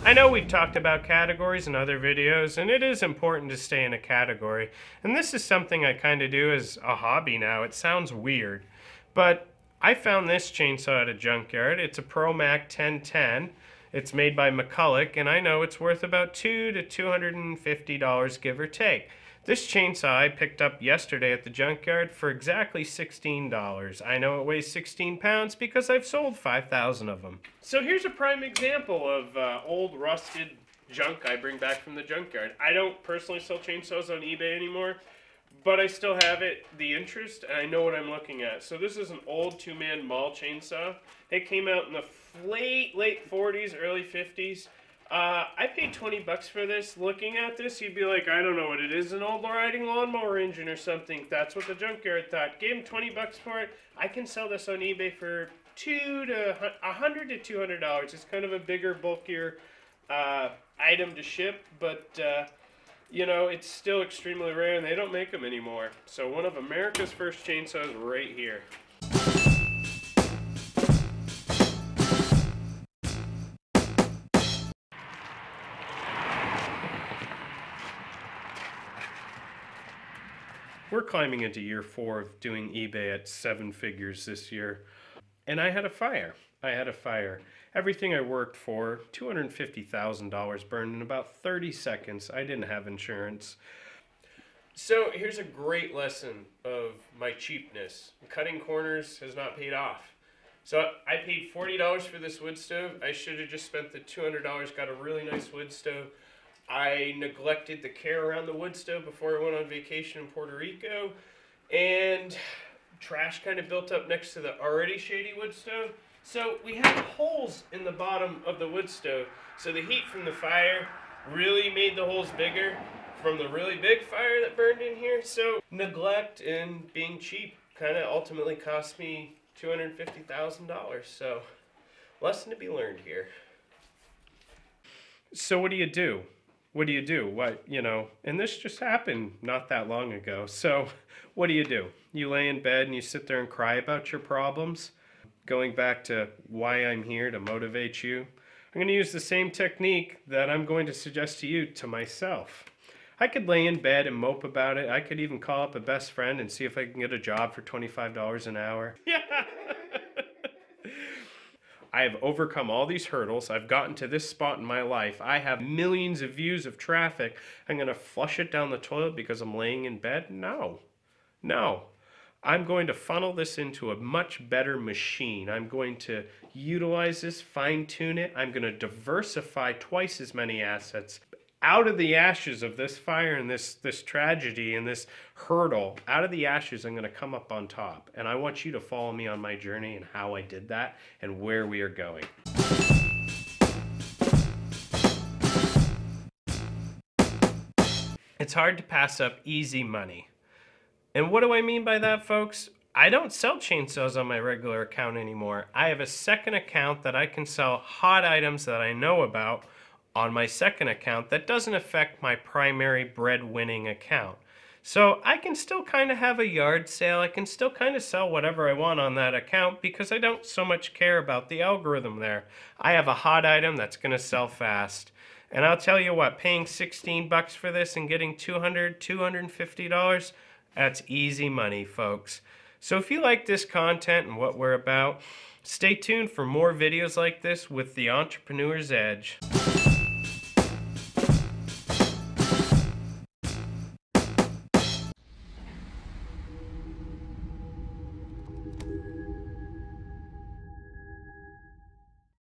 I know we've talked about categories in other videos, and it is important to stay in a category. And this is something I kind of do as a hobby now. It sounds weird, but I found this chainsaw at a junkyard. It's a ProMac 1010. It's made by McCulloch, and I know it's worth about $200 to $250, give or take. This chainsaw I picked up yesterday at the junkyard for exactly $16. I know it weighs 16 pounds because I've sold 5,000 of them. So here's a prime example of old rusted junk I bring back from the junkyard. I don't personally sell chainsaws on eBay anymore, but I still have the interest, and I know what I'm looking at. So this is an old two-man mall chainsaw. It came out in the late 40s, early 50s. I paid 20 bucks for this. Looking at this, you'd be like, I don't know what it is, an old riding lawnmower engine or something. That's what the junkyard thought. Gave him 20 bucks for it. I can sell this on eBay for $100 to $200. It's kind of a bigger, bulkier item to ship, but you know, it's still extremely rare, and they don't make them anymore. So one of America's first chainsaws right here. We're climbing into year 4 of doing eBay at 7 figures this year. And I had a fire. Everything I worked for, $250,000 burned in about 30 seconds. I didn't have insurance. So here's a great lesson of my cheapness. Cutting corners has not paid off. So I paid $40 for this wood stove. I should have just spent the $200, got a really nice wood stove. I neglected the care around the wood stove before I went on vacation in Puerto Rico, and trash kind of built up next to the already shady wood stove. So we had holes in the bottom of the wood stove. So the heat from the fire really made the holes bigger from the really big fire that burned in here. So neglect and being cheap kind of ultimately cost me $250,000. So lesson to be learned here. So what do you do? What do you do? And this just happened not that long ago. So what do? You lay in bed and you sit there and cry about your problems. Going back to why I'm here to motivate you, I'm going to use the same technique that I'm going to suggest to you to myself. I could lay in bed and mope about it. I could even call up a best friend and see if I can get a job for $25 an hour. Yeah. I have overcome all these hurdles. I've gotten to this spot in my life. I have millions of views of traffic. I'm going to flush it down the toilet because I'm laying in bed? No. I'm going to funnel this into a much better machine. I'm going to utilize this, fine-tune it. I'm going to diversify twice as many assets. Out of the ashes of this fire and this tragedy and this hurdle, out of the ashes, I'm going to come up on top. And I want you to follow me on my journey and how I did that and where we are going. It's hard to pass up easy money. And what do I mean by that, folks? I don't sell chainsaws on my regular account anymore. I have a second account that I can sell hot items that I know about on my second account that doesn't affect my primary bread-winning account. So I can still kind of have a yard sale. I can still kind of sell whatever I want on that account because I don't so much care about the algorithm there. I have a hot item that's going to sell fast. And I'll tell you what, paying 16 bucks for this and getting $200, $250, that's easy money, folks. So if you like this content and what we're about, stay tuned for more videos like this with the Entrepreneur's Edge.